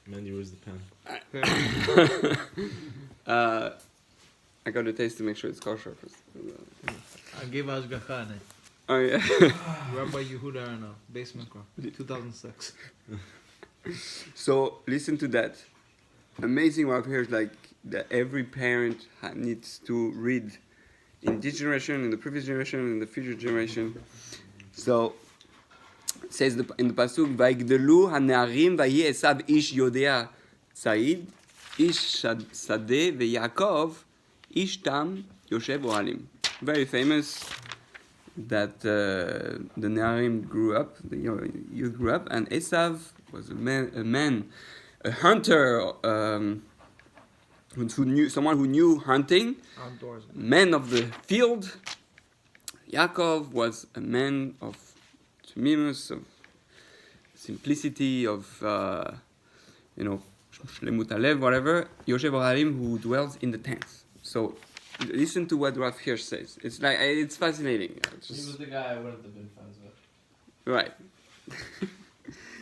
Mandy, where's the pen? I got a taste to make sure it's kosher. I gave Ashgacha. Oh yeah. Rabbi Yehuda Arno, basement car, 2006. So listen to that. Amazing what here is like that every parent needs to read in this generation, in the previous generation, in the future generation. So it says in the pasuk, "Vayigdelu hane'arim vayi Esav ish yodea tzayid, ish sadeh veYaakov ish tam yoshev ohalim." Very famous that the Ne'arim grew up, the youth grew up, and Esav was a man, a hunter, someone who knew hunting, Outdoors. man of the field. Yaakov was a man of tmimus, of simplicity, of shlemut halev, whatever. Yoshev Ohalim, who dwells in the tents. So listen to what Rav Hirsch says. It's like it's fascinating. He was the guy I wouldn't have been friends with. Right.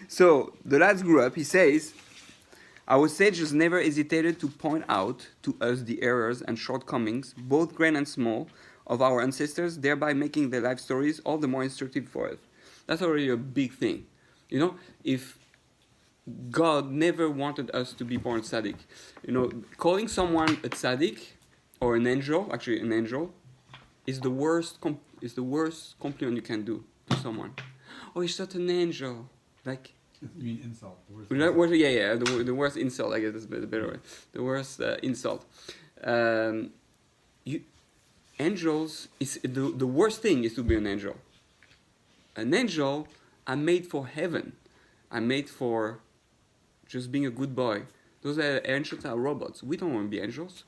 So the lads grew up. He says, "Our sages never hesitated to point out to us the errors and shortcomings, both great and small, of our ancestors, thereby making their life stories all the more instructive for us." That's already a big thing. If God never wanted us to be born tzaddik, calling someone a tzaddik or an angel, actually an angel, is the worst compliment you can do to someone. Oh, he's such an angel. Like, You mean insult? The worst the worst insult. I guess that's the better way. The worst insult. Angels is the worst thing is to be an angel. An angel, I'm made for heaven. I'm made for just being a good boy. Those angels are robots. We don't want to be angels.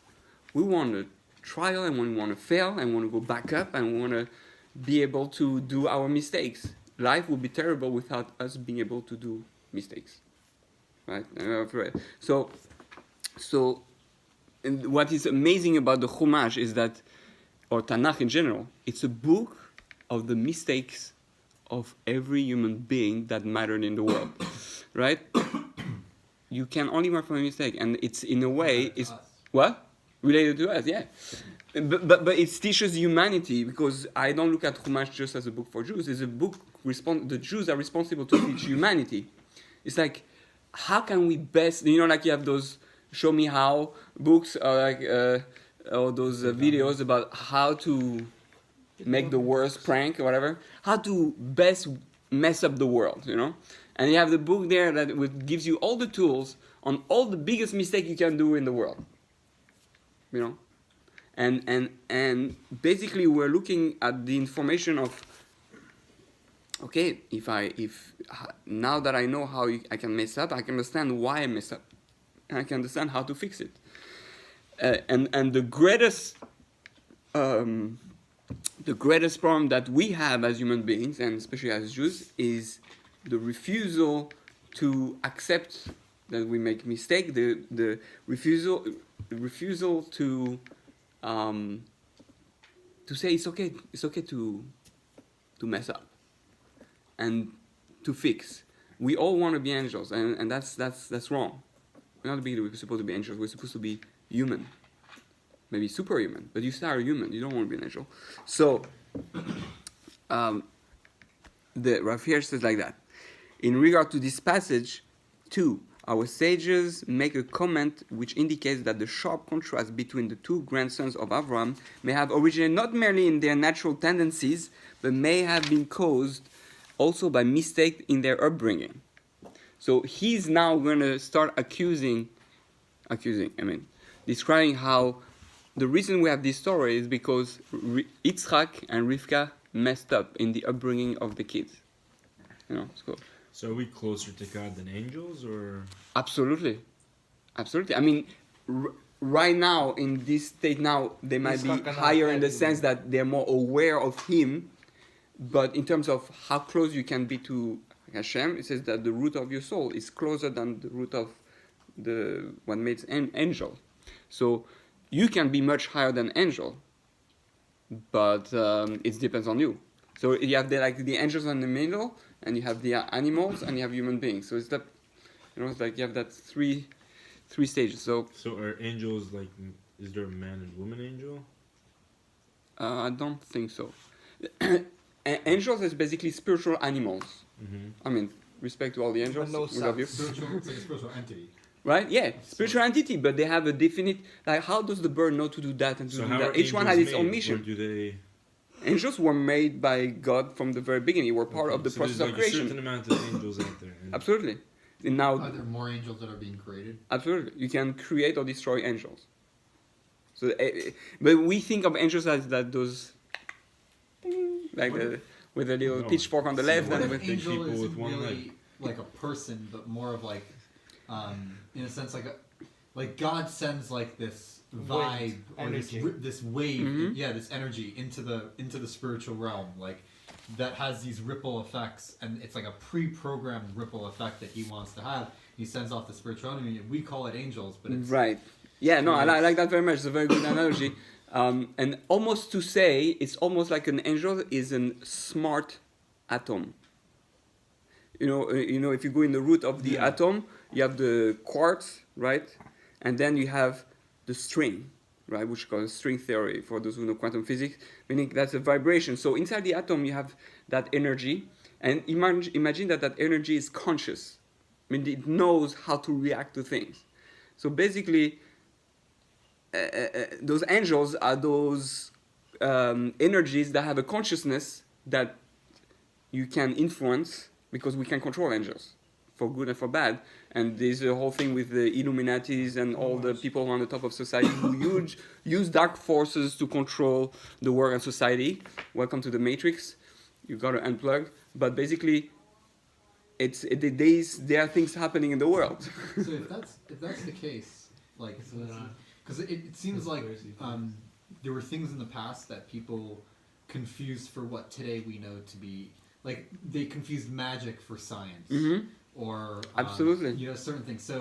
We want to trial, and we want to fail, and we want to go back up, and we want to be able to do our mistakes. Life would be terrible without us being able to do mistakes, right? So, and what is amazing about the Chumash is that, or Tanakh in general, it's a book of the mistakes of every human being that mattered in the world, right? You can only learn from a mistake, and it's in a way is what related to us, yeah. But it teaches humanity, because I don't look at Chumash just as a book for Jews. It's a book the Jews are responsible to teach humanity. It's like, how can we best, like you have those show me how books, or those videos about how to make the worst prank or whatever, how to best mess up the world, And you have the book there that gives you all the tools on all the biggest mistake you can do in the world, And basically we're looking at the information of, okay, if now that I know how I can mess up, I can understand why I mess up, and I can understand how to fix it. And the greatest problem that we have as human beings, and especially as Jews, is the refusal to accept that we make mistake. The refusal to say it's okay to mess up and to fix. We all want to be angels, and that's wrong. We're not supposed to be angels. We're supposed to be human, maybe superhuman. But you start human. You don't want to be an angel. So the Rav Hirsch says like that. In regard to this passage, too, our sages make a comment which indicates that the sharp contrast between the two grandsons of Avraham may have originated not merely in their natural tendencies, but may have been caused also by mistake in their upbringing. So he's now going to start describing how the reason we have this story is because Yitzchak and Rivka messed up in the upbringing of the kids. So are we closer to God than angels, or? Absolutely. I mean, right now, in this state now, they might be higher in the sense that they're more aware of Him, but in terms of how close you can be to Hashem, it says that the root of your soul is closer than the root of what makes an angel. So you can be much higher than angel, but it depends on you. So you have the angels in the middle, and you have the animals, and you have human beings. So it's It's like you have that three stages. So are angels like? Is there a man and woman angel? I don't think so. Angels is basically spiritual animals. Mm-hmm. I mean, respect to all the angels. no We love you. Spiritual, it's like a spiritual entity. Right? Yeah, spiritual entity, but they have a definite. Like, how does the bird know to do that and to So do how that? are Each one has angels its own made? mission. Or do they? Angels were made by God from the very beginning. We're part of the so process there's of like a creation. certain amount of angels out there. And Absolutely. And now, Are there more angels that are being created? absolutely, you can create or destroy angels. So, but we think of angels as that those, like with a little No. pitchfork on the left What and if with big angel people isn't with one really like a person, but more of like, in a sense, like God sends like this vibe or energy. this wave, Mhm. this energy into the spiritual realm, like that has these ripple effects, and it's like a pre-programmed ripple effect that He wants to have. He sends off the spiritual energy. We call it angels, but it's right. Yeah, no, I Yes. like that very much. It's a very good analogy. And almost to say, it's almost like an angel is a smart atom. You know, if you go in the root of the Yeah. atom, you have the quarks, right? And then you have the string, right? Which is called string theory for those who know quantum physics, meaning that's a vibration. So inside the atom, you have that energy, and imagine that energy is conscious. I mean, it knows how to react to things. So basically, those angels are those energies that have a consciousness that you can influence, because we can control angels for good and for bad. And there's a whole thing with the Illuminatis and all the people on the top of society who use dark forces to control the world and society. Welcome to the Matrix. You got to unplug. But basically, there are things happening in the world. So if that's the case, like, because it seems like there were things in the past that people confused for what today we know to be, like they confused magic for science, Mm-hmm. or Absolutely. certain things. So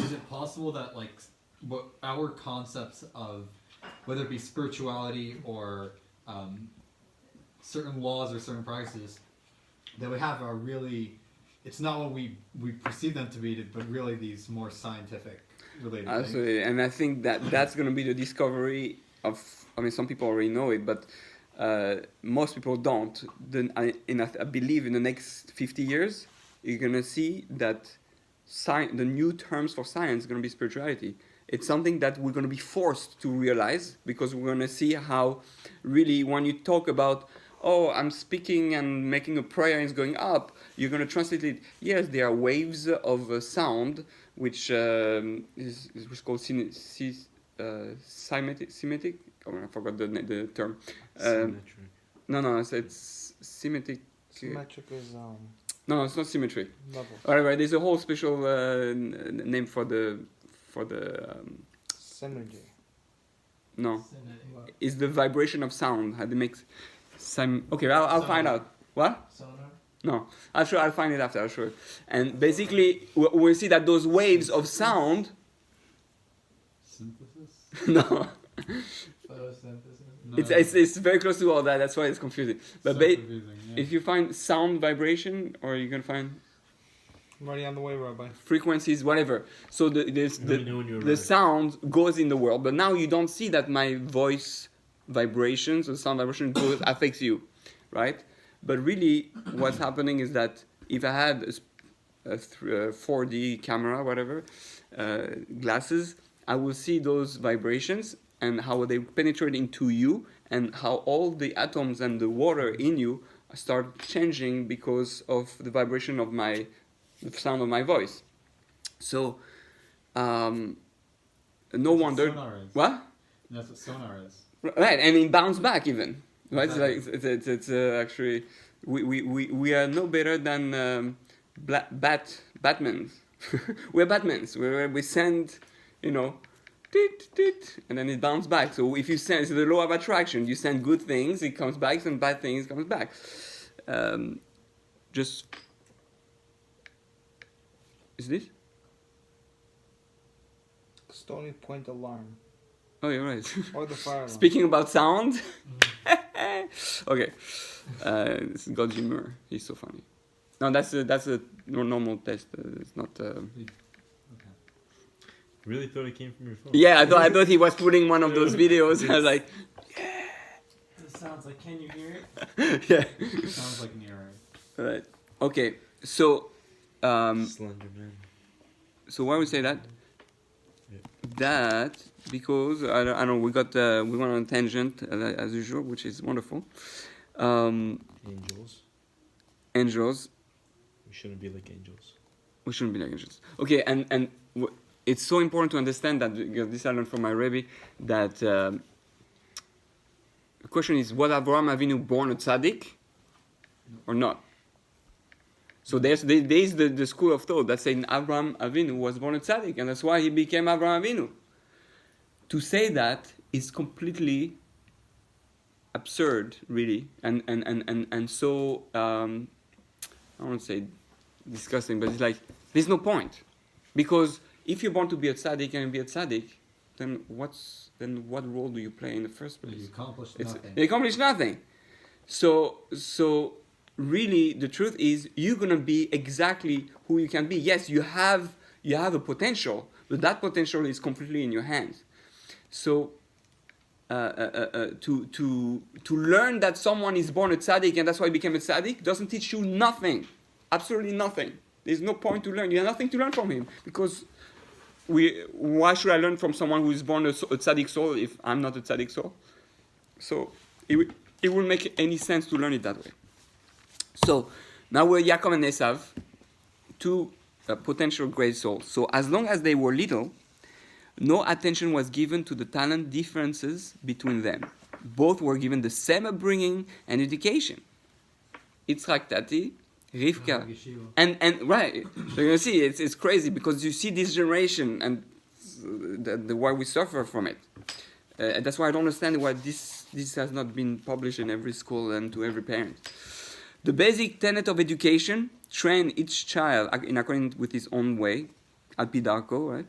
is it possible that like what our concepts of whether it be spirituality or certain laws or certain practices that we have are really, it's not what we perceive them to be, but really these more scientific related things. Absolutely, and I think that's going to be the discovery of. I mean, some people already know it, but most people don't. Then I believe in the next 50 years, you're going to see that the new terms for science is going to be spirituality. It's something that we're going to be forced to realize, because we're going to see how really when you talk about, oh, I'm speaking and making a prayer and it's going up, you're going to translate it. Yes, there are waves of sound, which is called symmetric. Oh, I forgot the term. Symmetry. No, it's symmetric. Symmetric is No, it's not symmetry. level. All right, there's a whole special name for the Synergy. no. It's the vibration of sound. How they make okay, I'll find out. What? Sonar? No, I'll find it after. I'll show you. And basically, we'll see that those waves of sound. Synthesis? No, Photosynthesis? it's very close to all that. That's why it's confusing. But So confusing, yeah. if you find sound vibration, or you can find I'm already on the way, Rabbi. frequencies, whatever. So Let me know when you're the right. sound goes in the world, but now you don't see that my voice vibrations or sound vibration affects you, right? But really, what's happening is that if I had a 4D camera, whatever, glasses, I will see those vibrations and how they penetrate into you, and how all the atoms and the water in you start changing because of the vibration of the sound of my voice. So, no That's what wonder. sonar is. What? That's what sonar is. Right, and it bounce back even. Right, Exactly. it's actually we are no better than Batmans. We're Batmans. We send, tit, and then it bounce back. So if you send, it's the law of attraction. You send good things, it comes back, and bad things comes back. Just is this? Stony Point alarm. Oh, you're right. Or the fire alarm. Speaking about sound. Okay. This is God Jimmer. He's so funny. No, that's a normal test. It's not. Really thought it came from your phone. Yeah, I thought he was putting one of those videos. I was like, This sounds like, can you hear it? yeah. Sounds like near. Right. Okay. So, Slender man. so why we say that? Yeah. That because I don't know. We went on a tangent as usual, which is wonderful. Angels. Angels. We shouldn't be like angels. We shouldn't be like angels. Okay, and it's so important to understand that, because this I learned from my Rebbe, that the question is, was Avraham Avinu born a tzaddik or not? So there's the school of thought that saying Avraham Avinu was born a tzaddik, and that's why he became Avraham Avinu. To say that is completely absurd, really, and so I won't say disgusting, but it's like there's no point, because if you're born to be a tzaddik and be a tzaddik, then what role do you play in the first place? You accomplish nothing. You accomplish nothing. So really, the truth is, you're gonna be exactly who you can be. Yes, you have a potential, but that potential is completely in your hands. So to learn that someone is born a tzaddik and that's why he became a tzaddik doesn't teach you nothing, absolutely nothing. There's no point to learn. You have nothing to learn from him, because why should I learn from someone who is born a tzaddik soul if I'm not a tzaddik soul? So it wouldn't make any sense to learn it that way. So now we're Yaakov and Esav, two potential great souls. So as long as they were little, no attention was given to the talent differences between them. Both were given the same upbringing and education. Yitzchak Tati, Rivka, and right. So you see, it's crazy, because you see this generation and the why we suffer from it. That's why I don't understand why this has not been published in every school and to every parent. The basic tenet of education: train each child in accordance with his own way, al pi darko, right?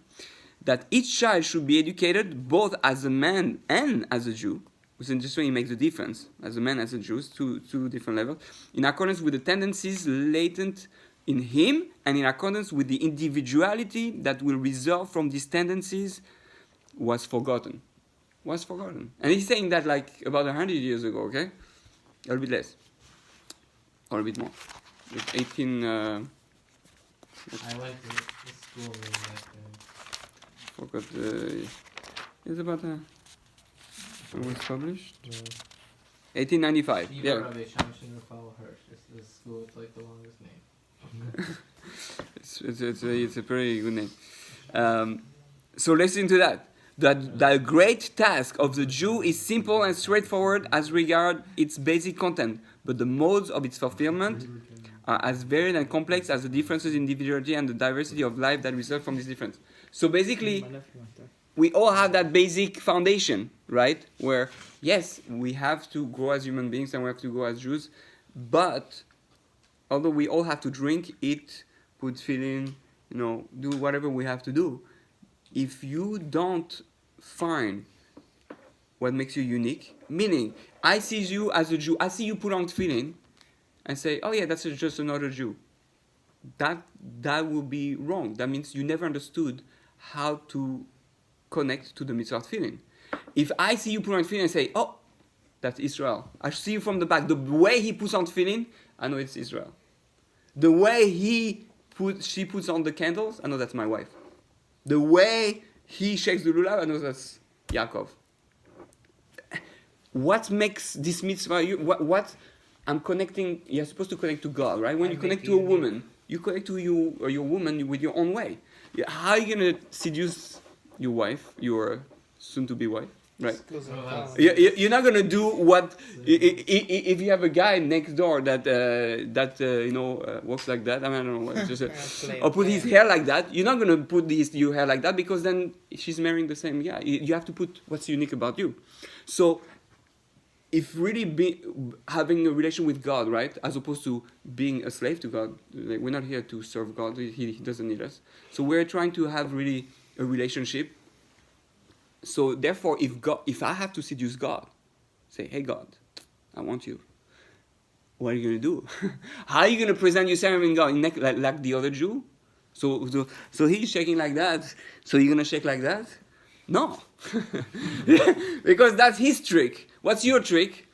That each child should be educated both as a man and as a Jew. So in this way, he makes the difference as a man, as a Jew, two different levels, in accordance with the tendencies latent in him, and in accordance with the individuality that will result from these tendencies was forgotten. And he's saying that like about 100 years ago, okay? A little bit less. Or a bit more. Like 18... I like the school name back then. Forgot it's about when it was published? 1895. You Yeah. Rabbi Shamshin Rafal Hirsch. It's the school with like the longest name. It's a pretty good name. So listen to that. The great task of the Jew is simple and straightforward as regard its basic content, but the modes of its fulfillment are as varied and complex as the differences in individuality and the diversity of life that result from this difference. So basically, we all have that basic foundation, right? Where, yes, we have to grow as human beings and we have to grow as Jews, but although we all have to drink, eat, put filling, do whatever we have to do, if you don't find what makes you unique, meaning, I see you as a Jew, I see you put on tefillin, and say, oh yeah, that's just another Jew. That will be wrong. That means you never understood how to connect to the mitzvah of tefillin. If I see you put on tefillin and say, oh, that's Israel. I see you from the back. The way he puts on tefillin, I know it's Israel. The way she puts on the candles, I know that's my wife. The way he shakes the lulav, I know that's Yaakov. What makes this mitzvah? What I'm connecting? You're supposed to connect to God, right? When you connect to a woman, you connect to your woman with your own way. How are you gonna seduce your wife, your soon-to-be wife, right? You're not gonna do what if you have a guy next door that walks like that. I mean, I don't know, just or put his hair like that. You're not gonna put your hair like that, because then she's marrying the same guy. You have to put what's unique about you. So, if really having a relation with God, right, as opposed to being a slave to God, like, we're not here to serve God. He doesn't need us. So we're trying to have really a relationship. So therefore, if I have to seduce God, say, hey God, I want you. what are you going to do? How are you going to present yourself in God like the other Jew? So he's shaking like that. So you're going to shake like that? No. Because that's his trick. What's your trick?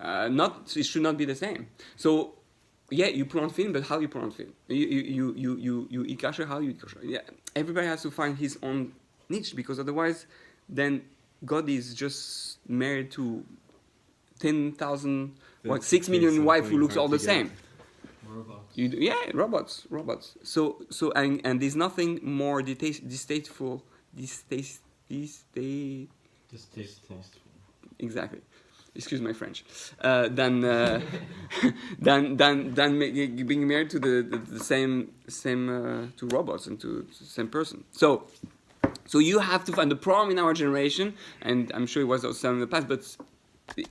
It should not be the same. So, yeah, you put on film, but how you put on film? You eat kosher, how you eat kosher? Yeah, everybody has to find his own niche, because otherwise, then God is just married to 10,000, 6 million wife who looks all the same. Robots. Robots. So and there's nothing more distasteful. Exactly. Excuse my French. Than being married to the same to robots and to the same person. So you have to find the problem in our generation, and I'm sure it was also in the past, but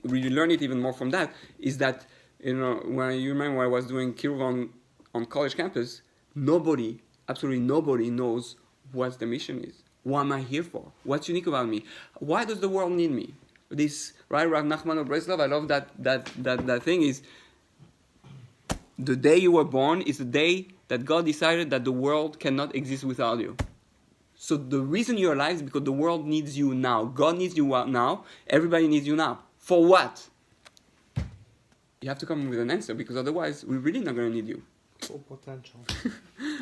we learn it even more from that. Is that when you remember when I was doing Kiruv on college campus, absolutely nobody knows what the mission is. What am I here for? What's unique about me? Why does the world need me? This, right, Rav Nachman of Breslov, I love that thing is, the day you were born is the day that God decided that the world cannot exist without you. So the reason you're alive is because the world needs you now. God needs you now. Everybody needs you now. For what? You have to come with an answer, because otherwise we're really not going to need you. Full potential.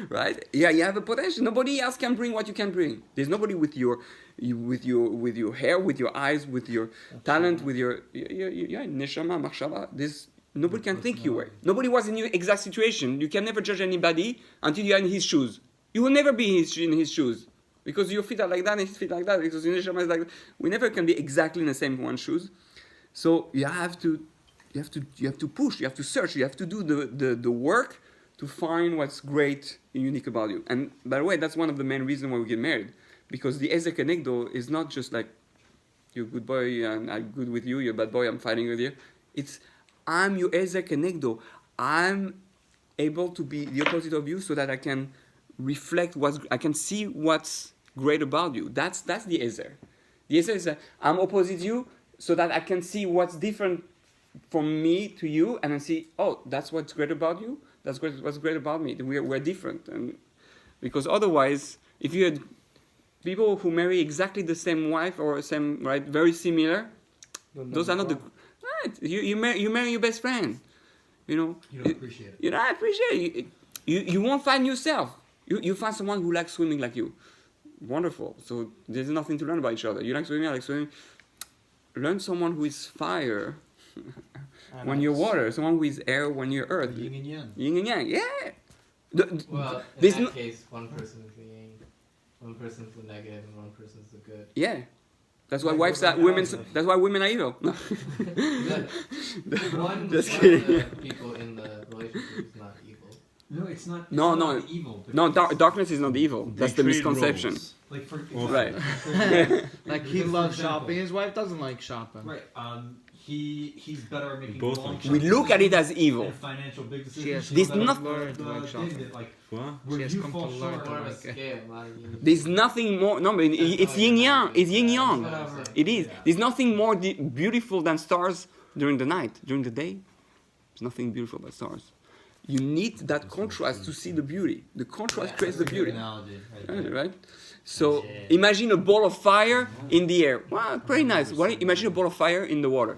Right? Yeah, you have a potential. Nobody else can bring what you can bring. There's nobody with your hair, with your eyes, with your talent, with your neshama, machshava. Nobody can think your way. Nobody was in your exact situation. You can never judge anybody until you're in his shoes. You will never be in his shoes, because your feet are like that and his feet like that, because your neshama is like that. We never can be exactly in the same one shoes. So you have to push. You have to search. You have to do the work to find what's great and unique about you. And by the way, that's one of the main reasons why we get married. Because the Ezek Enegdo is not just like, you're a good boy and I'm good with you, you're a bad boy, I'm fighting with you. It's, I'm your Ezek Enegdo. I'm able to be the opposite of you so that I can reflect I can see what's great about you. That's the Ezer. The Ezer is, I'm opposite you so that I can see what's different from me to you, and I see, oh, that's what's great about you. That's what's great about me. We're different, and because otherwise, if you had people who marry exactly the same wife or same very similar, those are not the right. You marry your best friend. You don't appreciate it. You don't appreciate it. You won't find yourself. You find someone who likes swimming like you. Wonderful. So there's nothing to learn about each other. You like swimming, I like swimming. Learn someone who is fire. When you're water, someone who is air when you're earth. Yin and yang. Yin and yang, yeah. Well, in that case, one person is the yang, one person's the negative, and one person's the good. Yeah. That's why that's why women are evil. No. One Just of kidding. the people in the relationship is not evil. No, it's not. No. Evil. No, darkness is not evil. That's the misconception. Like for Right. Like he loves shopping, his wife doesn't like shopping. Right. He's better at making Both long like We look at it as evil. and financial big decisions. She has This come to not- learn to like thing shopping. that, like, What? where She has you come fall to learn short. to More of a like it. scale, not a unit. There's nothing more. No, but it's yin yang. It's yin yang. Whatever. It is. Yeah. There's nothing more beautiful than stars during the night. During the day, there's nothing beautiful about stars. You need that contrast to see the beauty. The contrast creates the beauty. Analogy, right? Right? So imagine a ball of fire in the air. Wow, pretty nice. Imagine a ball of fire in the water.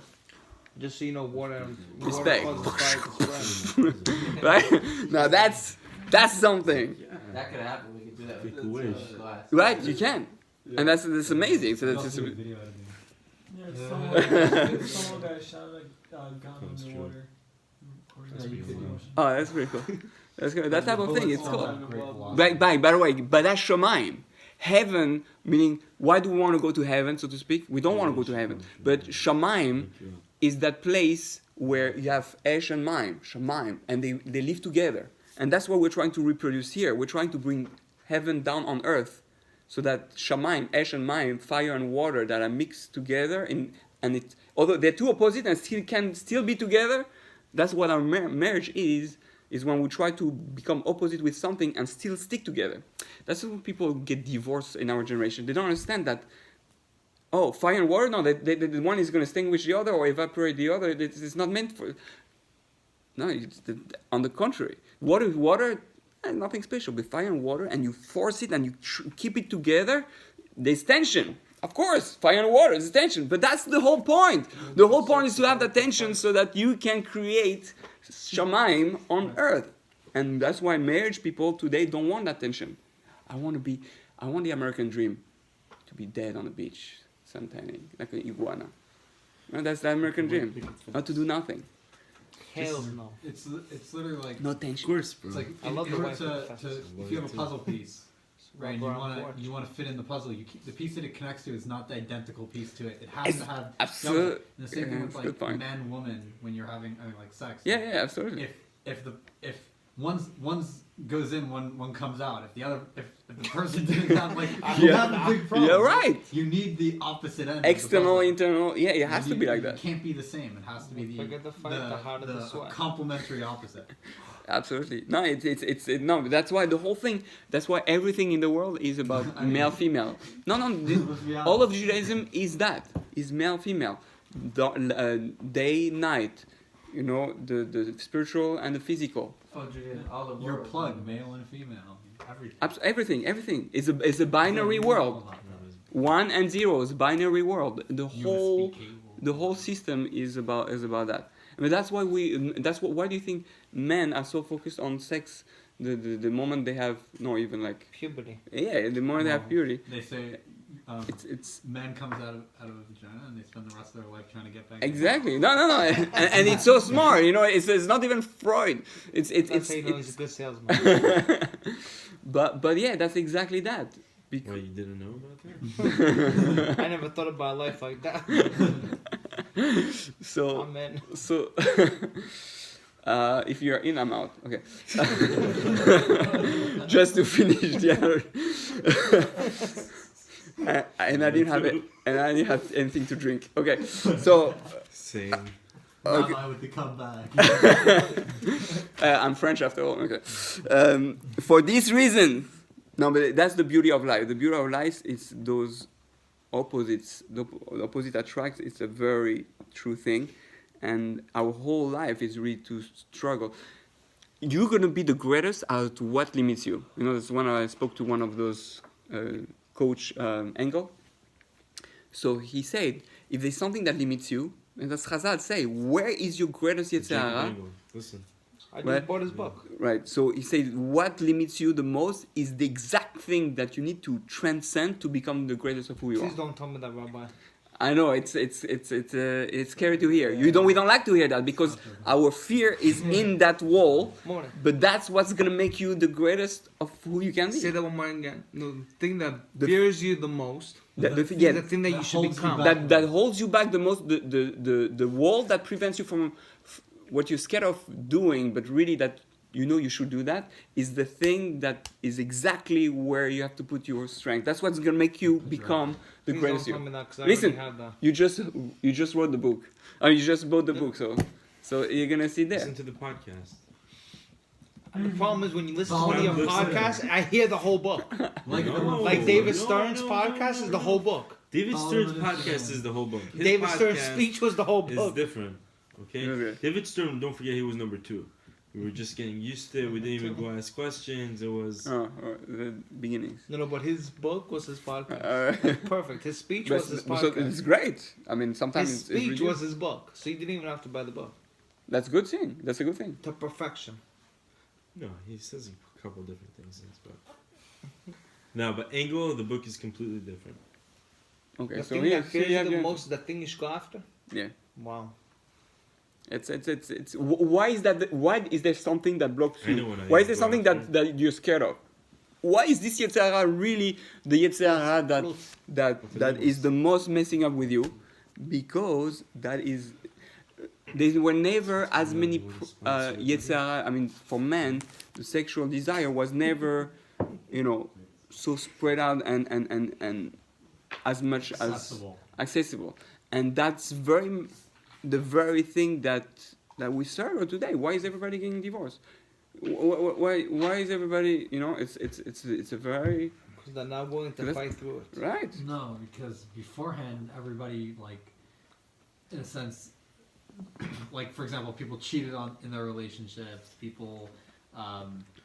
Just so you know, water Respect. causes the fire to spread. Right? Now that's something. That could happen. We could do that with Make a wish. glass. Right? You can. And that's amazing. So that's just video editing. Yeah, someone got shot gun in the water. oh, that's pretty cool. That's good. That type of thing, it's cool. Great By the way, but that's Shemaim. Heaven, meaning, why do we want to go to heaven, so to speak? We don't want to go to heaven. But Shemaim is that place where you have Esh and Maim, Shemaim, and they live together. And that's what we're trying to reproduce here. We're trying to bring heaven down on earth, so that Shemaim, Esh and Maim, fire and water that are mixed together, although they're two opposite and can still be together, that's what our marriage is when we try to become opposite with something and still stick together. That's when people get divorced in our generation. They don't understand that, fire and water, no, the one is going to extinguish the other or evaporate the other. It's not meant for... No, on the contrary. Water, nothing special. But fire and water, and you force it and you keep it together, there's tension. Of course, fire and water is tension. But that's the whole point. The whole point is to have that tension so that you can create Shamayim on earth. And that's why marriage people today don't want that tension. I want the American dream to be dead on the beach, suntanning, like an iguana. No, that's the American dream. Not to do nothing. Hell no. It's literally like No tension. Of course, bro. it's like I love the in way order it if you have a puzzle piece, right? And Rubber you want to fit in the puzzle. You keep, the piece that it connects to is not the identical piece to it. It has to have. Absolutely. And the same thing with Good like point. man woman when you're having like sex. Yeah, absolutely. If one's goes in, one comes out. If the person didn't have like you have a big problem. You're right. You need the opposite end. External, of the puzzle. internal. Yeah, it has to be like It that. can't be the same. It has to be Forget the fight, the heart of the sweat. complementary opposite. Absolutely. No, no. That's why the whole thing. That's why everything in the world is about male, female. No. All of Judaism is that. Is male, female. Day, night. You know, the spiritual and the physical. Oh, Judaism, all the Your world. plug, male and female, everything. Everything. It's a binary world. 1 and 0 is binary world. The whole system is about that. I mean, that's why why do you think men are so focused on sex the moment they have even like Puberty. yeah, the moment they have puberty. They say It's man comes out of a vagina and they spend the rest of their life trying to get back. exactly no, and it's so smart. You know, it's not even Freud. It's That's how you know he's a good salesman. but yeah, that's exactly that. Well, you didn't know about that? I never thought about life like that. So Amen. So, if you're in, I'm out. Okay. Just to finish the other. And I didn't have anything to drink. Okay, so. Same. Okay. Rabbi with the comeback. I'm French after all. Okay. For this reason, no, but that's the beauty of life. The beauty of life is those opposites. The opposite attracts. It's a very true thing, and our whole life is really to struggle. You're gonna be the greatest at what limits you. You know, that's when I spoke to one of those coach Engel. So he said, if there's something that limits you, and that's Chazal say, where is your greatest Yetzer Hara? Listen. I just bought his book. Right. So he said, what limits you the most is the exact thing that you need to transcend to become the greatest of who you Please are. don't tell me that, Rabbi. I know it's scary to hear. We don't like to hear that because our fear is in that wall. Morning. But that's what's gonna make you the greatest of who you can be. Say that one more again. No, the thing that fears you the most. The thing that you should holds you become. back. that holds you back the most. The wall that prevents you from what you're scared of doing, but really that you know you should do that, is the thing that is exactly where you have to put your strength. That's what's gonna make you become the Please greatest don't you. tell me that, 'cause I Listen, already have that. you just wrote the book. You just bought the book, so you're gonna see there. Listen to the podcast. The problem is when you listen to Oh, one of your I'm listening. podcasts, I hear the whole book. No. Like David No, Stern's no, podcast no, is the whole book. David Oh, Stern's no, podcast is the whole book. His David Stern's podcast speech was the whole is book. different. Okay? Okay. David Stern, don't forget he was number 2. We were just getting used to it. We didn't even go ask questions. It was. The beginnings. No, but his book was his podcast. Perfect. His speech But was his so podcast. it's great. I mean, sometimes His it's speech really was good. his book, so you didn't even have to buy the book. That's a good thing. That's a good thing. To perfection. No, he says a couple different things in his book. No, but Engel, the book is completely different. Okay, The so thing here, that fears you you have the your, most is the thing you should go after? yeah. Wow. It's why is that? Why is there something that blocks I you? know what I Why is there go something after. that you're scared of? Why is this Yetzer Hara really the Yetzer Hara that is the most messing up with you? Because that is there were never as many Yetzer Hara. I mean, for men, the sexual desire was never, so spread out and as much as accessible. And that's the very thing that we struggle today. Why is everybody getting divorced? Why is everybody? It's a very Because they're not willing to fight through it. right. No, because beforehand, everybody, like, in a sense, like for example, people cheated on in their relationships. People,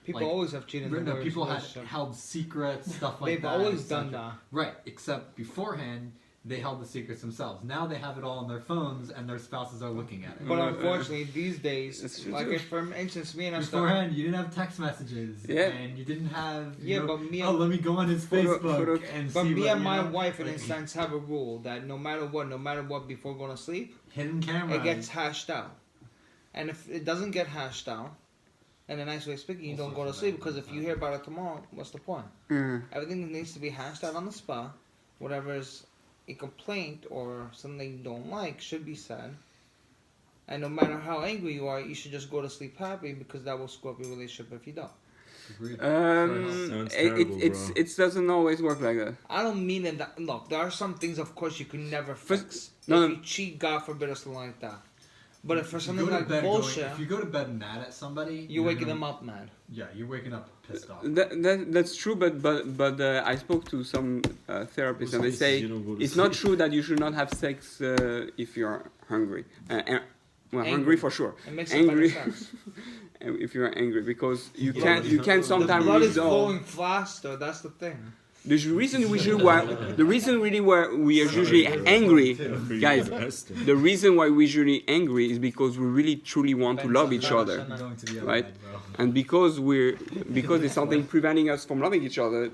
People like, always have cheated. in no, their people had relationship. held secrets, stuff like They've that. always etc. done that. Right, except beforehand they held the secrets themselves. Now they have it all on their phones, and their spouses are looking at it. But unfortunately, these That's days, true like too. if for instance, me and Esther, Beforehand, you didn't have text messages, Yeah. and you didn't have. Yeah, You know, but me oh, and- let me go on his Photo- Facebook photo- and but see. me what, and you my know, wife, for like, instance, have a rule that no matter what, before going to sleep, hidden camera. it gets hashed out. And if it doesn't get hashed out, in a nice way of speaking, you don't go to sleep because if you hear about it tomorrow, what's the point? Everything that needs to be hashed out on the spot, whatever is a complaint or something you don't like should be said. And no matter how angry you are, you should just go to sleep happy because that will screw up your relationship if you don't. Agreed. Sounds terrible, bro. It doesn't always work like that. I don't mean it that. Look, there are some things, of course, you can never First- fix. no, if no. you cheat, God forbid, or something like that. But if for If you something go to like bed bullshit, if you go to bed mad at somebody, you're waking them up mad. Yeah, you're waking up pissed off. That's true, but I spoke to some therapists and they say You don't go to it's not sleep. true that you should not have sex if you're hungry. Well, Angry. hungry for sure. It makes Angry. it better sense. If you're angry, because you Yeah, can the sometimes The blood is resolve. flowing faster. That's the thing. The reason really why we are usually angry, guys. The reason why we're usually angry is because we really truly want to love each other, I'm going to the other right? bed, bro. and because there's something preventing us from loving each other,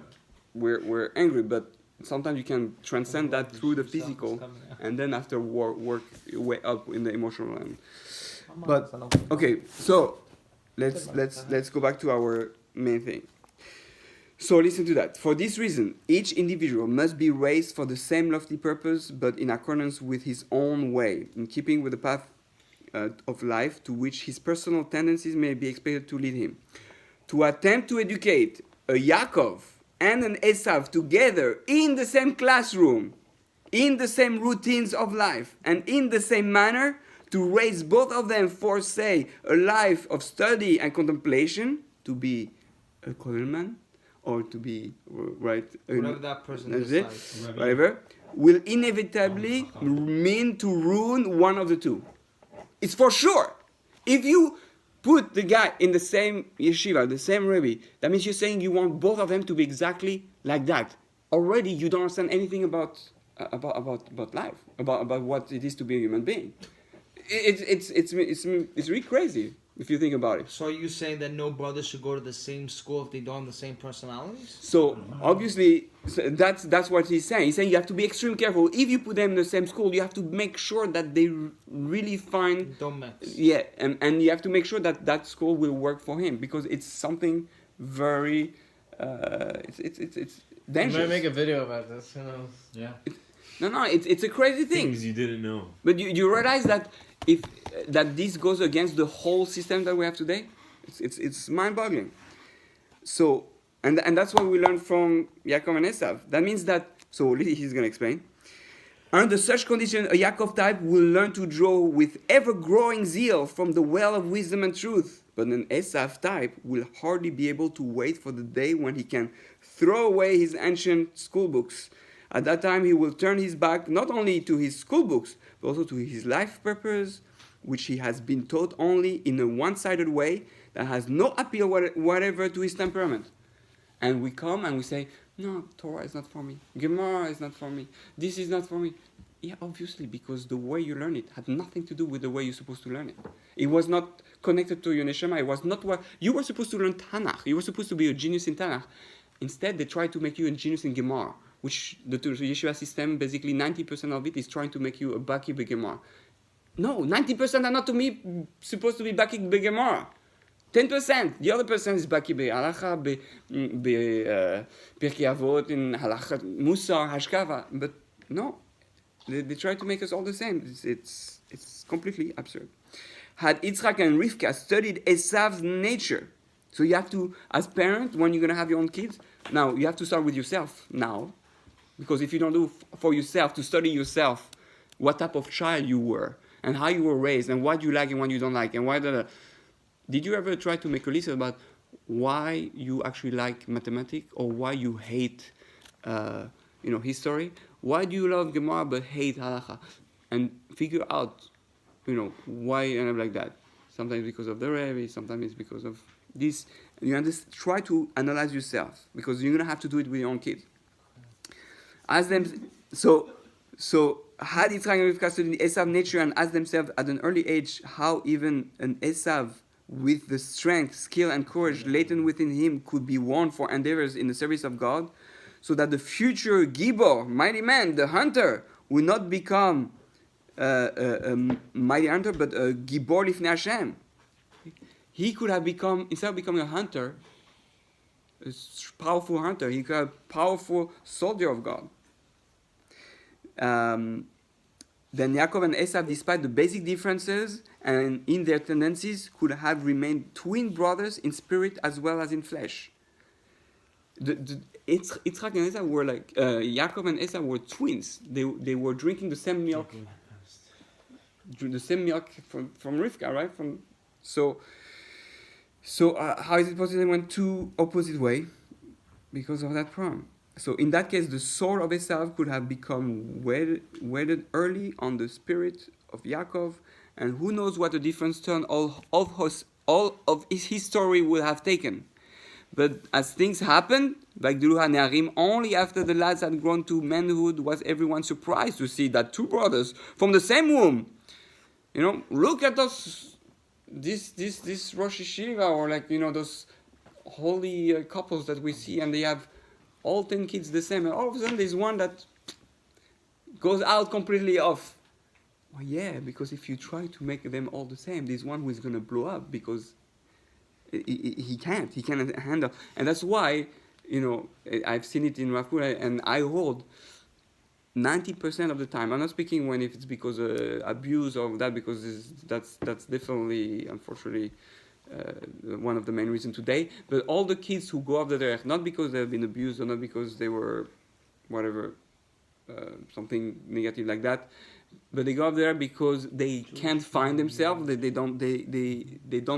we're angry. But sometimes you can transcend that through the physical, and then after work your way up in the emotional end. But okay, so let's go back to our main thing. So listen to that. For this reason, each individual must be raised for the same lofty purpose, but in accordance with his own way, in keeping with the path of life to which his personal tendencies may be expected to lead him. To attempt to educate a Yaakov and an Esav together in the same classroom, in the same routines of life, and in the same manner, to raise both of them for, say, a life of study and contemplation, to be a Kohelman, or to be, right, Whatever that person that's it, decides. whatever, will inevitably mean to ruin one of the two. It's for sure. If you put the guy in the same yeshiva, the same Rebbe, that means you're saying you want both of them to be exactly like that. Already you don't understand anything about life, about what it is to be a human being. It's really crazy if you think about it. So are you saying that no brothers should go to the same school if they don't have the same personalities? So obviously, that's what he's saying. He's saying you have to be extremely careful. If you put them in the same school, you have to make sure that they really find. Don't mix. Yeah, and you have to make sure that that school will work for him because it's something very. It's You dangerous. might make a video about this. Who knows? Yeah. No, it's a crazy thing. Things you didn't know. But you realize that that this goes against the whole system that we have today. It's mind-boggling. So and that's what we learned from Yaakov and Esav. That means that he's gonna explain. Under such conditions, a Yaakov type will learn to draw with ever-growing zeal from the well of wisdom and truth. But an Esav type will hardly be able to wait for the day when he can throw away his ancient school books. At that time, he will turn his back not only to his school books, but also to his life purpose, which he has been taught only in a one-sided way that has no appeal whatever to his temperament. And we come and we say, no, Torah is not for me. Gemara is not for me. This is not for me. Yeah, obviously, because the way you learn it had nothing to do with the way you're supposed to learn it. It was not connected to your neshama. It was not what you were supposed to learn Tanakh. You were supposed to be a genius in Tanakh. Instead, they tried to make you a genius in Gemara, which the yeshiva system, basically 90% of it is trying to make you a baki b'Gemara. No, 90% are not to me supposed to be baki b'Gemara. 10%. The other percent is baki b'Halacha, Pirkei Avot, in Halacha, Musar, Hashkava. But no, they try to make us all the same. It's completely absurd. Had Yitzchak and Rivka studied Esav's nature, so you have to, as parents, when you're going to have your own kids, now you have to start with yourself now. Because if you don't do for yourself, to study yourself, what type of child you were, and how you were raised, and what you like and what you don't like, and why did you ever try to make a list about why you actually like mathematics, or why you hate, history? Why do you love Gemara but hate Halacha? And figure out, why you end up like that. Sometimes because of the Rebbe, sometimes it's because of this. You try to analyze yourself, because you're gonna have to do it with your own kids. Ask them. So had Yitzchak and Rivka studied Esav nature and asked themselves at an early age how even an Esav with the strength, skill, and courage latent within him could be won for endeavors in the service of God, so that the future Gibor, mighty man, the hunter, will not become a mighty hunter, but a Gibor Lifnei Hashem. He could have become, instead of becoming a hunter, a powerful hunter, he could have a powerful soldier of God. Then Yaakov and Esav, despite the basic differences and in their tendencies, could have remained twin brothers in spirit as well as in flesh. Yitzchak and Esav were like, Yaakov and Esav were twins. They were drinking the same milk, from Rivka, right? So how is it possible they went two opposite way? Because of that problem. So in that case, the soul of Esav could have become wedded early on the spirit of Yaakov, and who knows what a different turn all of his story would have taken. But as things happened, like Duruha Ne'arim, only after the lads had grown to manhood was everyone surprised to see that two brothers from the same womb. Look at this Rosh Yeshiva, or those holy couples that we see, and they have all 10 kids the same, and all of a sudden there's one that goes out completely off. Well, yeah, because if you try to make them all the same, there's one who is going to blow up, because he can't handle. And that's why, I've seen it in Rav Kura, and I hold 90% of the time. I'm not speaking when if it's because of abuse or that, because that's definitely, unfortunately, one of the main reasons today. But all the kids who go off the derech, not because they've been abused or not because they were whatever, something negative like that, but they go up there because they can't find themselves. They don't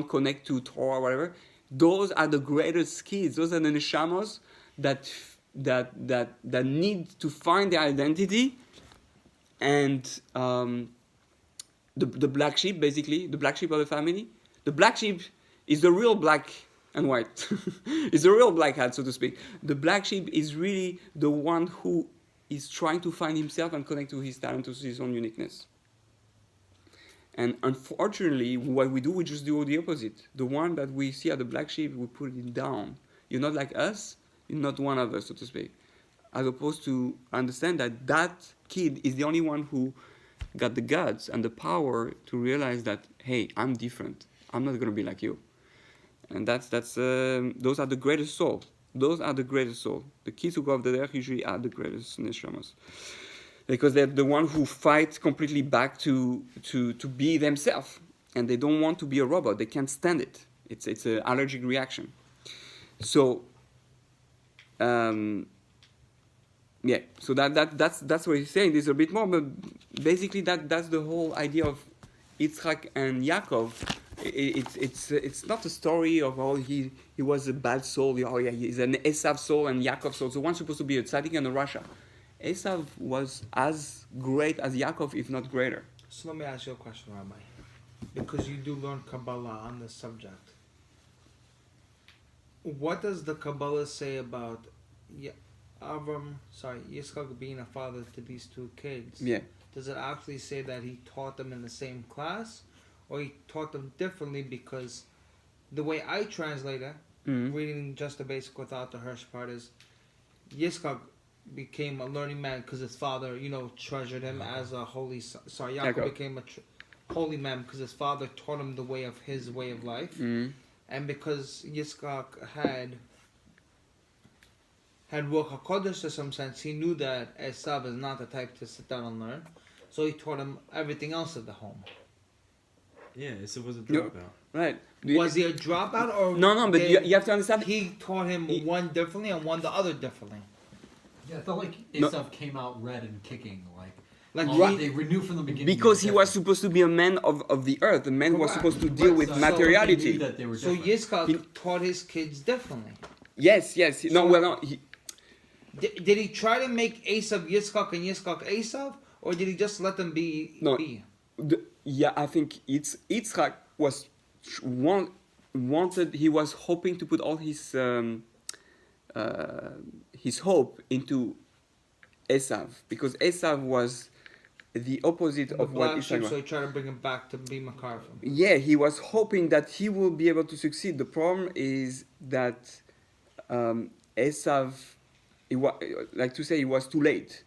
connect to Torah or whatever. Those are the greatest kids. Those are the neshamos that need to find their identity, and the black sheep, basically the black sheep of the family. The black sheep is the real black and white. It's the real black hat, so to speak. The black sheep is really the one who is trying to find himself and connect to his talent, to his own uniqueness. And unfortunately, what we do, we just do the opposite. The one that we see as the black sheep, we put it down. You're not like us, you're not one of us, so to speak. As opposed to understand that kid is the only one who got the guts and the power to realize that, hey, I'm different. I'm not going to be like you. And those are the greatest soul. Those are the greatest soul. The kids who go off the derech usually are the greatest neshamas, because they're the one who fight completely back to be themselves, and they don't want to be a robot. They can't stand it. It's an allergic reaction. So, So that's what he's saying. There's a bit more, but basically that's the whole idea of Yitzchak and Yaakov. It's not a story of he was a bad soul. Oh yeah, he's an Esav soul and Yaakov soul. So one's supposed to be a tzaddik and a rasha. Esav was as great as Yaakov, if not greater. So let me ask you a question, Rabbi, because you do learn Kabbalah on this subject. What does the Kabbalah say about Yitzchak being a father to these two kids? Yeah. Does it actually say that he taught them in the same class, or he taught them differently? Because the way I translate it, reading just the basic without the Hirsch part, is Yitzchak became a learning man because his father, treasured him as a holy son. Sorry, Yaakov became a holy man because his father taught him the way of his way of life. And because Yitzchak had Ruach HaKodesh in some sense, he knew that Esav is not the type to sit down and learn. So he taught him everything else at the home. Yeah, so it was a dropout. Right. Was he a dropout or... No, but you have to understand... He taught him one differently and one the other differently. Yeah, I felt like Esav came out red and kicking, they renew from the beginning. Because he was supposed to be a man of the earth. A man who was supposed to deal with materiality. So Yitzchak taught his kids differently. Yes. Did he try to make Esav Yitzchak and Yitzchak Esav? Or did he just let them be? No. Yeah, I think Yitzhak was wanted. He was hoping to put all his hope into Esav, because Esav was the opposite The of what black Yitzhak sheep, was. so he tried to bring him back to be McCarthy. Yeah, he was hoping that he will be able to succeed. The problem is that Esav, like to say, it was too late.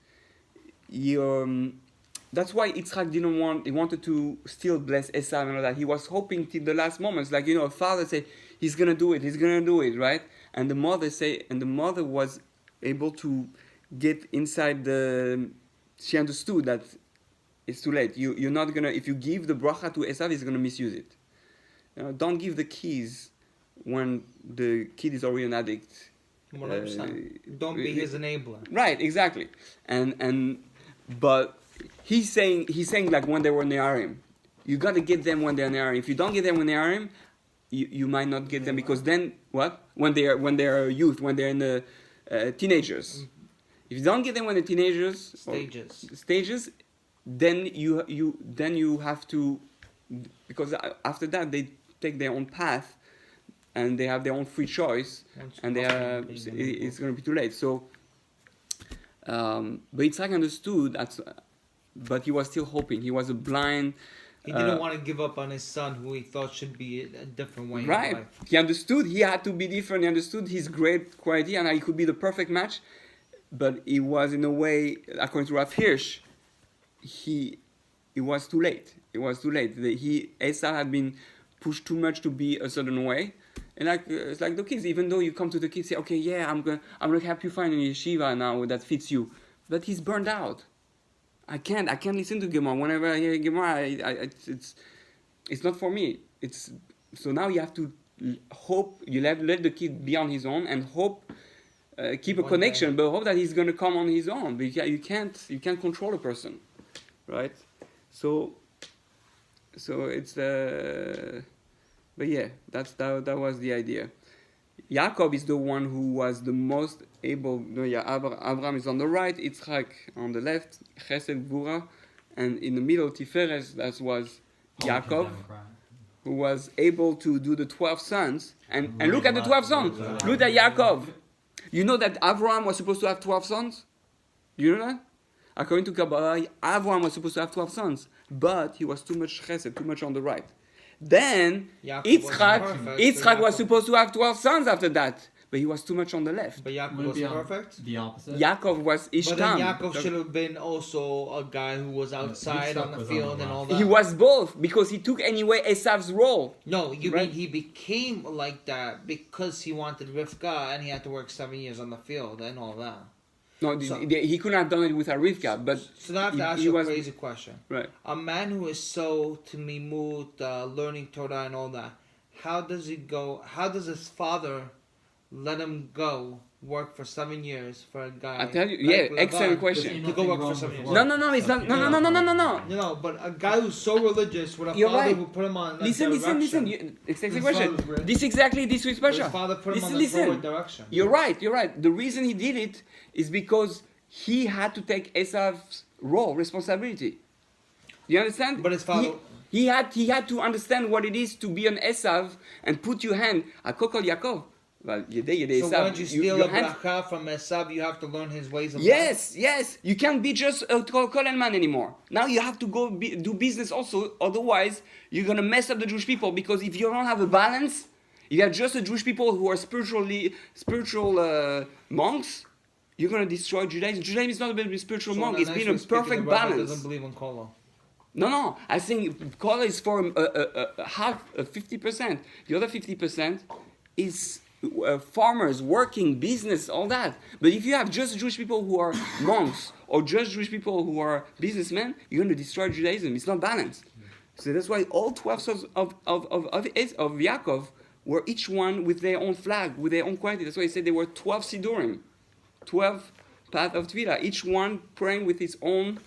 That's why Yitzhak didn't want. He wanted to still bless Esav and all that. He was hoping till the last moments, like a father say, he's gonna do it, right? And the mother was able to get inside the. She understood that it's too late. You're not gonna. If you give the bracha to Esav, he's gonna misuse it. Don't give the keys when the kid is already an addict. 100%. Don't be his enabler. Right, exactly. But he's saying like when they were in the Arim, you got to get them when they're in the Arim. If you don't get them when they're Arim, you might not get them, because then what? When they're youth, when they're in the teenagers. If you don't get them when they're teenagers stages, then you have to, because after that they take their own path and they have their own free choice, and it's going to be too late. So, but Yitzhak understood that, but he was still hoping. He was a blind. He didn't want to give up on his son, who he thought should be a different way. Right. In life. He understood he had to be different. He understood his great quality, and he could be the perfect match. But it was, in a way, according to Rav Hirsch, it was too late. It was too late. Esav had been pushed too much to be a certain way. And it's like the kids. Even though you come to the kids, say, "Okay, yeah, I'm gonna help you find a yeshiva now that fits you," but he's burned out. I can't listen to Gemara. Whenever I hear Gemara, it's not for me. So now you have to hope. You let the kid be on his own and hope, keep a connection, but hope that he's gonna come on his own. But you can't control a person, right? So it's but yeah, that was the idea. Yaakov is the one who was the most able. Abraham is on the right, Yitzhak on the left, Chesed, Gvura, and in the middle, Tiferes, that was Yaakov, who was able to do the 12 sons. And look at the 12 sons. Look at Yaakov. You know that Abraham was supposed to have 12 sons? Do you know that? According to Kabbalah, Abraham was supposed to have 12 sons, but he was too much Chesed, too much on the right. Then Yitzhak was supposed to have 12 sons after that, but he was too much on the left. But Yaakov was perfect. The opposite. Yaakov was Ishtam. But then Yaakov should have been also a guy who was outside on the field and all that. He was both, because he took anyway Esav's role. No, you mean he became like that because he wanted Rivka and he had to work 7 years on the field and all that. No, he couldn't have done it with a Rivka, but... So now I have to ask you a crazy question. Right. A man who is so to mimut, learning Torah and all that, how does his father let him go work for 7 years for a guy? I tell you, excellent question. To go work for 7 years. No, it's not. No. No, but a guy who's so religious with a father who put him on Listen. Excellent question. This is special. His father put him on the forward direction. You're right. The reason he did it is because he had to take Esav's responsibility. Do you understand? But his father... He had to understand what it is to be an Esav and put your hand... Akokol Yaakov. Well, so why don't you steal a bracha from Esav? You have to learn his ways of life. Yes. You can't be just a Kohen man anymore. Now you have to go do business also. Otherwise, you're going to mess up the Jewish people. Because if you don't have a balance, you have just the Jewish people who are spiritual monks, you're going to destroy Judaism. Judaism is not about a spiritual monk. It's been a perfect balance. Doesn't believe in Kolo. No. I think Kolo is for half, 50%. The other 50% is... farmers, working, business, all that. But if you have just Jewish people who are monks or just Jewish people who are businessmen, you're going to destroy Judaism. It's not balanced. So that's why all 12 sons of Yaakov were each one with their own flag, with their own quality. That's why he said there were 12 Sidurim, 12 path of Tefillah, each one praying with his own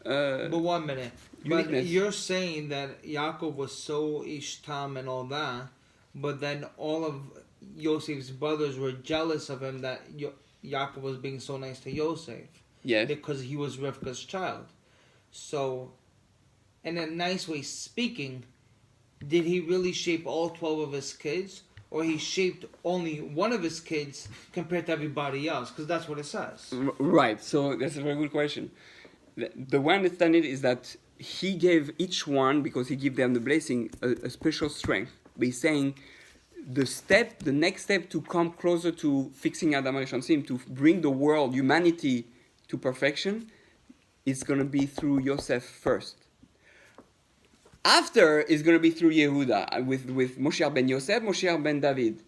But 1 minute. uniqueness. But you're saying that Yaakov was so Ishtam and all that, but then all of Yosef's brothers were jealous of him that Yaakov was being so nice to Yosef. Yes. Because he was Rivka's child. So, in a nice way speaking, did he really shape all 12 of his kids? Or he shaped only one of his kids compared to everybody else? Because that's what it says. Right, so that's a very good question. The way I understand it is that he gave each one, because he gave them the blessing, a special strength. But he's saying the next step to come closer to fixing Adam HaRishon, to bring the world, humanity, to perfection, is going to be through Yosef first. After, it's going to be through Yehuda, with Moshiach ben Yosef, Moshiach ben David.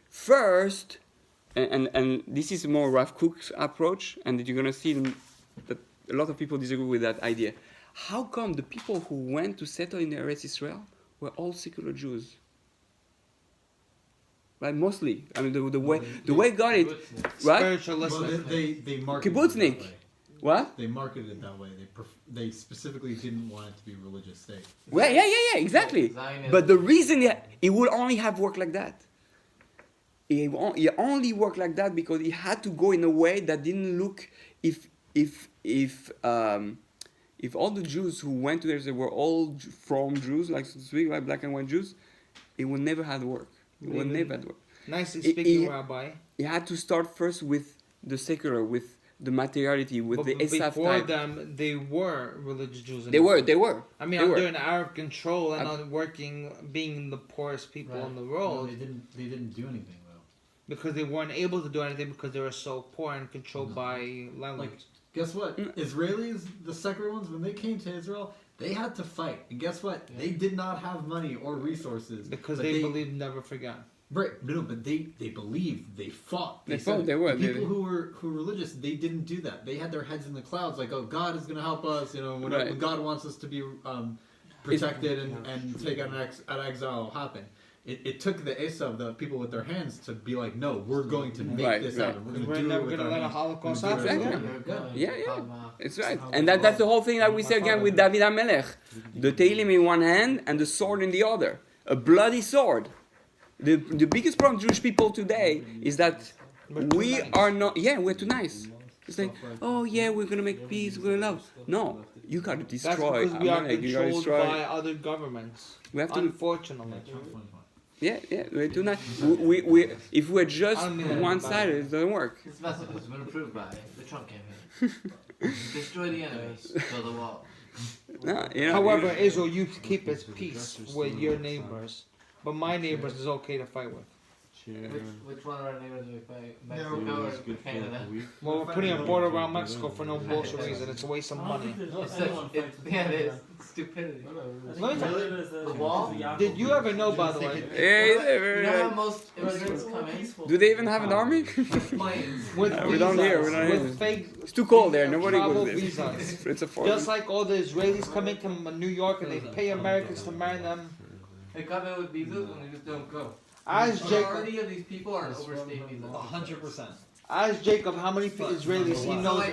First, and this is more Rav Kook's approach, and you're going to see that a lot of people disagree with that idea. How come the people who went to settle in Eretz Israel were all secular Jews? Right, mostly. I mean, the way God it, right? Spiritualistic. They marketed Kibbuznik. it that way. What? They marketed it that way. They specifically didn't want it to be a religious state. Well, yeah, exactly. Zionism. But the reason it would only have worked like that, it only worked like that because it had to go in a way that didn't look if all the Jews who went to there were all from Jews, like so to speak, like black and white Jews, it would never have worked. It would never have worked. Nicely speaking, Rabbi. It had to start first with the secular, with the materiality, with the Esav before type. them, they were religious Jews. They were. I mean, They were. under an Arab control and not working, being the poorest people in the world, No, they didn't do anything though. because they weren't able to do anything because they were so poor and controlled by language. Like, guess what? Israelis, the secular ones, when they came to Israel, they had to fight. And guess what? They did not have money or resources. Because but they believed never forget. Right, no, but they believed, they fought. They fought, they were. The people who were religious, they didn't do that. They had their heads in the clouds, like, oh, God is going to help us, whatever. Right. God wants us to be protected and take out an exile happen. It took the Esav, the people with their hands, to be like, no, we're going to make this happen. We're going to We're do it never with going to our let a hands. Holocaust We're gonna happen. do it. Exactly. Yeah. Yeah. It's right. And that's the whole thing that we say again with David HaMelech. The Tehillim in one hand and the sword in the other. A bloody sword. The biggest problem with Jewish people today is that we are not... Yeah, we're too nice. It's like, oh yeah, we're going to make peace, we're going to love. No, you got to That's destroy. because we are Amalek, you gotta controlled destroy. by other governments. We have to... Unfortunately. Yeah, we're too nice. We if we're just I don't mean that one-sided, it doesn't work. This message has been approved by the Trump campaign. Destroy the enemies, build a wall. No, However, Israel, you keep its peace with your neighbors, but my neighbors is okay to fight with. Which one of our neighbors do we fight? Mexico or Canada? Well, we're putting a border around Mexico for no bullshit reason. It's a waste of money. It is stupidity. Let me tell you, The wall? did you ever know, by the way, You know how most immigrants come in? Do they even have an army? Planes. with we don't hear, we don't hear. with fake It's too cold there. Nobody travel goes there. visas. It's a foreign. Just like all the Israelis come into New York and they pay Americans to marry them. They come in with visas and they just don't go. Ask The Jacob, majority of these people are on overstayed visas. 100%. ask Jacob how many Israelis he knows